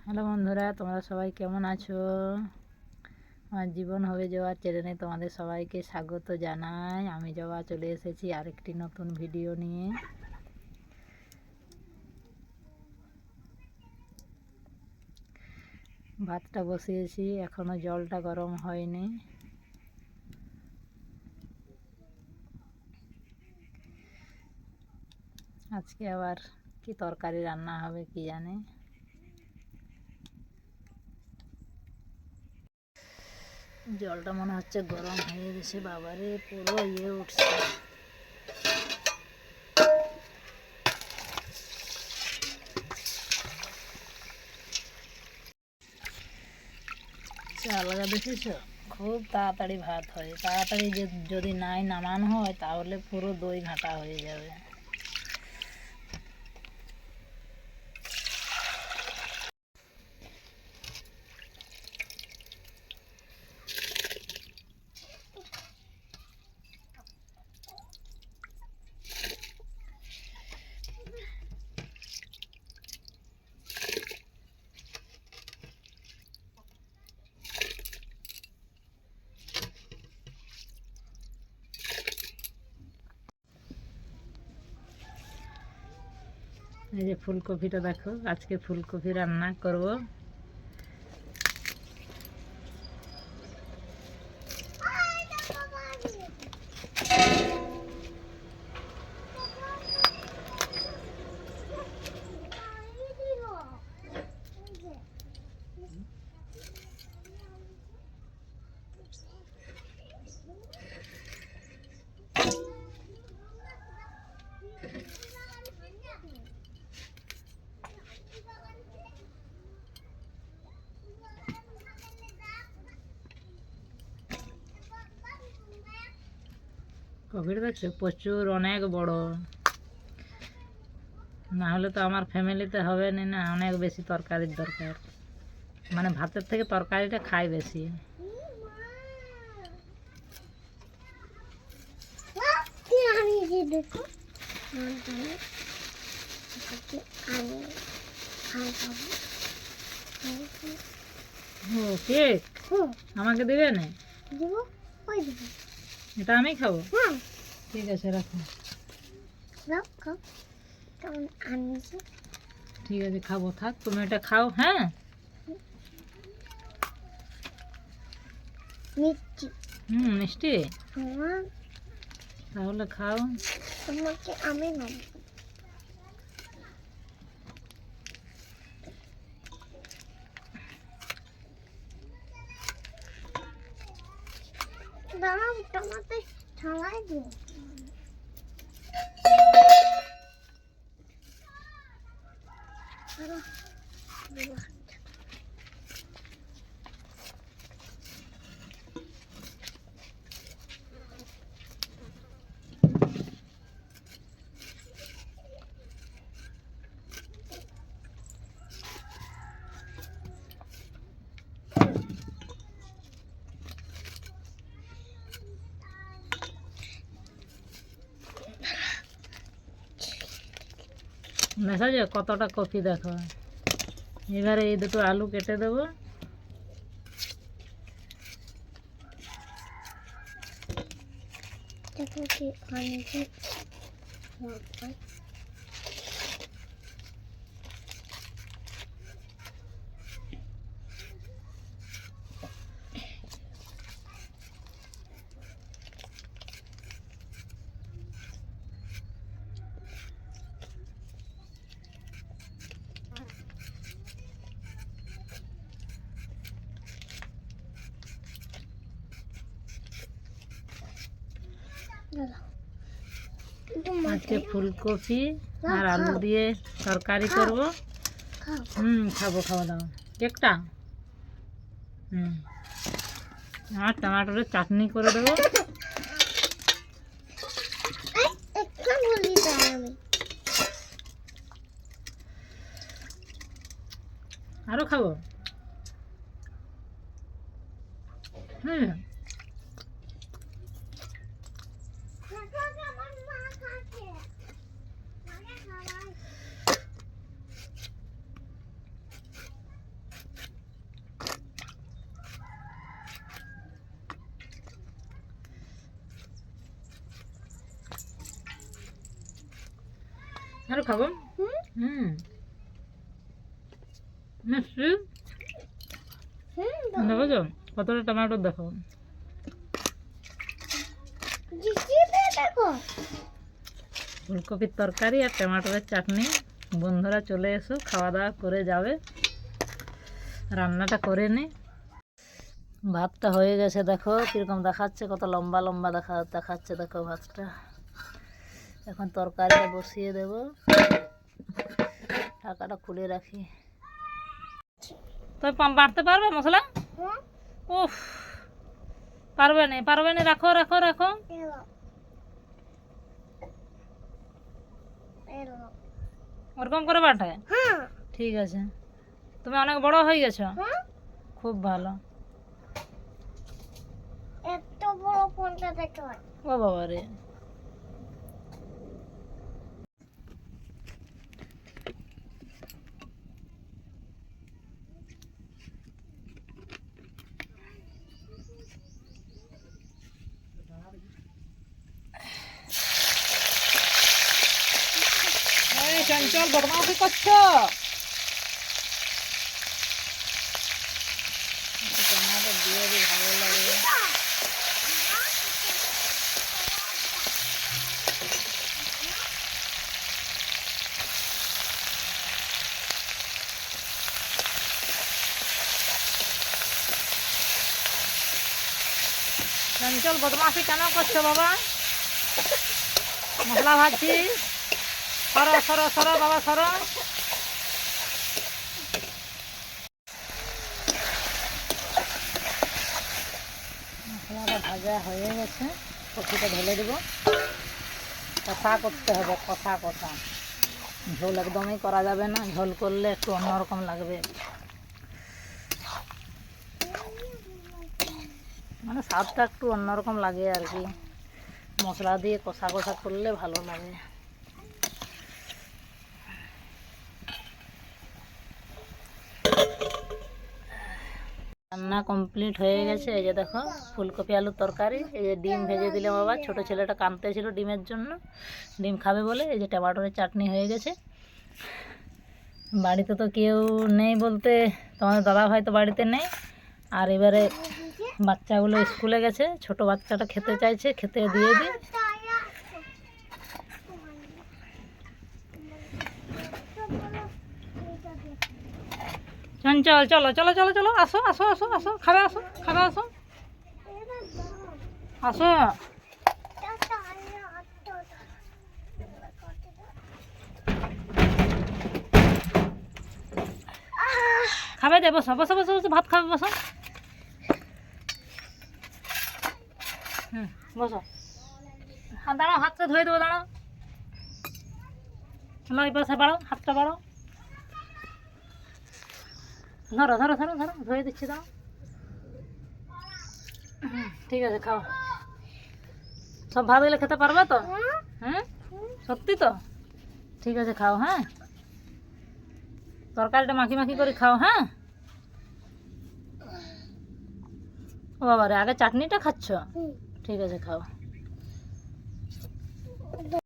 Hello বন্ধুরা, তোমরা সবাই কেমন আছো? আমার জীবন হবে জবা চ্যানেলে তোমাদের সবাইকে স্বাগত জানাই। আমি জবা চলে এসেছি আরেকটি নতুন ভিডিও নিয়ে। ভাতটা বসিয়েছি, এখনো জলটা গরম হয়নি। আজকে আবার কি তরকারি রান্না হবে কি জানে। জলটা মনে হচ্ছে গরম হয়ে গেছে, বাবারে পুরো উঠছে। চালগা দেখেছ, খুব তাড়াতাড়ি ভাত হয়। তাড়াতাড়ি যদি নাই নামানো হয় তাহলে পুরো দই ঘাঁটা হয়ে যাবে। এই যে ফুলকপিটা দেখো, আজকে ফুলকপি রান্না করব। কপিটা দেখছো, প্রচুর অনেক বড়। না হলে তো আমার ফ্যামিলিতে হবে না, অনেক বেশি তরকারির দরকার। মানে ভাতের থেকে তরকারিটা খাই বেশি। ও কেক আমাকে দেবে না? এটা আমি খাবো? ঠিক আছে, রাখো। ঠিক আছে, খাবো, থাক, তুমি এটা খাও। হ্যাঁ, মিষ্টি তাহলে খাও। তোমাকে আমি দাঁড়াও, টমাটো ছাড়াই দিও। মেসাজে কতটা কপি দেখো। এবারে এই দুটো আলু কেটে দেবো। আজকে ফুলকপি আর আলু দিয়ে তরকারি করব। খাবো, খাওয়া দাওয়া। কেকটা আর টমাটোরের চাটনি করে দেবো। আরো খাবো। আর খাবো হুম মিষ্টি দেখো তো কতটা টমেটো দেখো ফুলকপির তরকারি আর টমেটোর চাটনি। বন্ধুরা চলে এসো, খাওয়া দাওয়া করে যাবে। রান্নাটা করে নি। ভাতটা হয়ে গেছে, দেখো কীরকম দেখাচ্ছে, কত লম্বা লম্বা দেখাচ্ছে দেখো ভাতটা। এখন তরকারিটা বসিয়ে দেব, ঢাকাটা খুলে রাখি। তো বাড়তে পারবে মশলা? উফ পারবে না, রাখো রাখো রাখো। ওরকম করে বাটে? ঠিক আছে, তুমি অনেক বড় হয়ে গেছো, খুব ভালো। এত বড় কোনটা দেখো? ও বাবা রে, চঞ্চল বদমাশি করছো। দিয়ে ভালো লাগে। চঞ্চল বদমাশি কেন করছো বাবা? মশলা ভাজছি, সরো সরো সরো বাবা সরো। মশলাটা ভাজা হয়ে গেছে, কপিটা ঢেলে দেবো। কষা করতে হবে, কষা কষা, ঝোল একদমই করা যাবে না। ঝোল করলে একটু অন্যরকম লাগবে, মানে স্বাদটা একটু অন্যরকম লাগে আর কি। মশলা দিয়ে কষা কষা করলে ভালো লাগে। রান্না কমপ্লিট হয়ে গেছে। এই যে দেখো ফুলকপি আলুর তরকারি। এই যে ডিম ভেজে দিলে বাবা, ছোট ছেলেটা কাঁদতেছিল ডিমের জন্য, ডিম খাবে বলে। এই যে টমেটোর চাটনি হয়ে গেছে। বাড়িতে তো কেউ নেই বলতে, তোমাদের দাদা ভাই তো বাড়িতে নেই। আর এবারে বাচ্চাগুলো স্কুলে গেছে, ছোট বাচ্চাটা খেতে চাইছে, খেতে দিয়ে দিই। চঞ্চল চলো চলো চলো চলো, আসো আসো আসো আসো, খাবে আসো, খাবে আসো, আসো। খাবে দে, বসো বসো বসো বসো, ভাত খাবে, বসো। বসো, হাত দাঁড়াও, হাতটা ধুয়ে দেবো, দাঁড়াও। এই পাশে বাড়ো, হাতটা বাড়ো, ধরো ধরো ধরো ধরো, ধুয়ে দিচ্ছি, দাও। ঠিক আছে, খাও। সব ভাত গেলে খেতে পারবে তো? হ্যাঁ সত্যি তো? ঠিক আছে, খাও। হ্যাঁ, তরকারিটা মাখি মাখি করে খাও। হ্যাঁ, ও বাবা রে, আগে চাটনিটা খাচ্ছ? ঠিক আছে, খাও।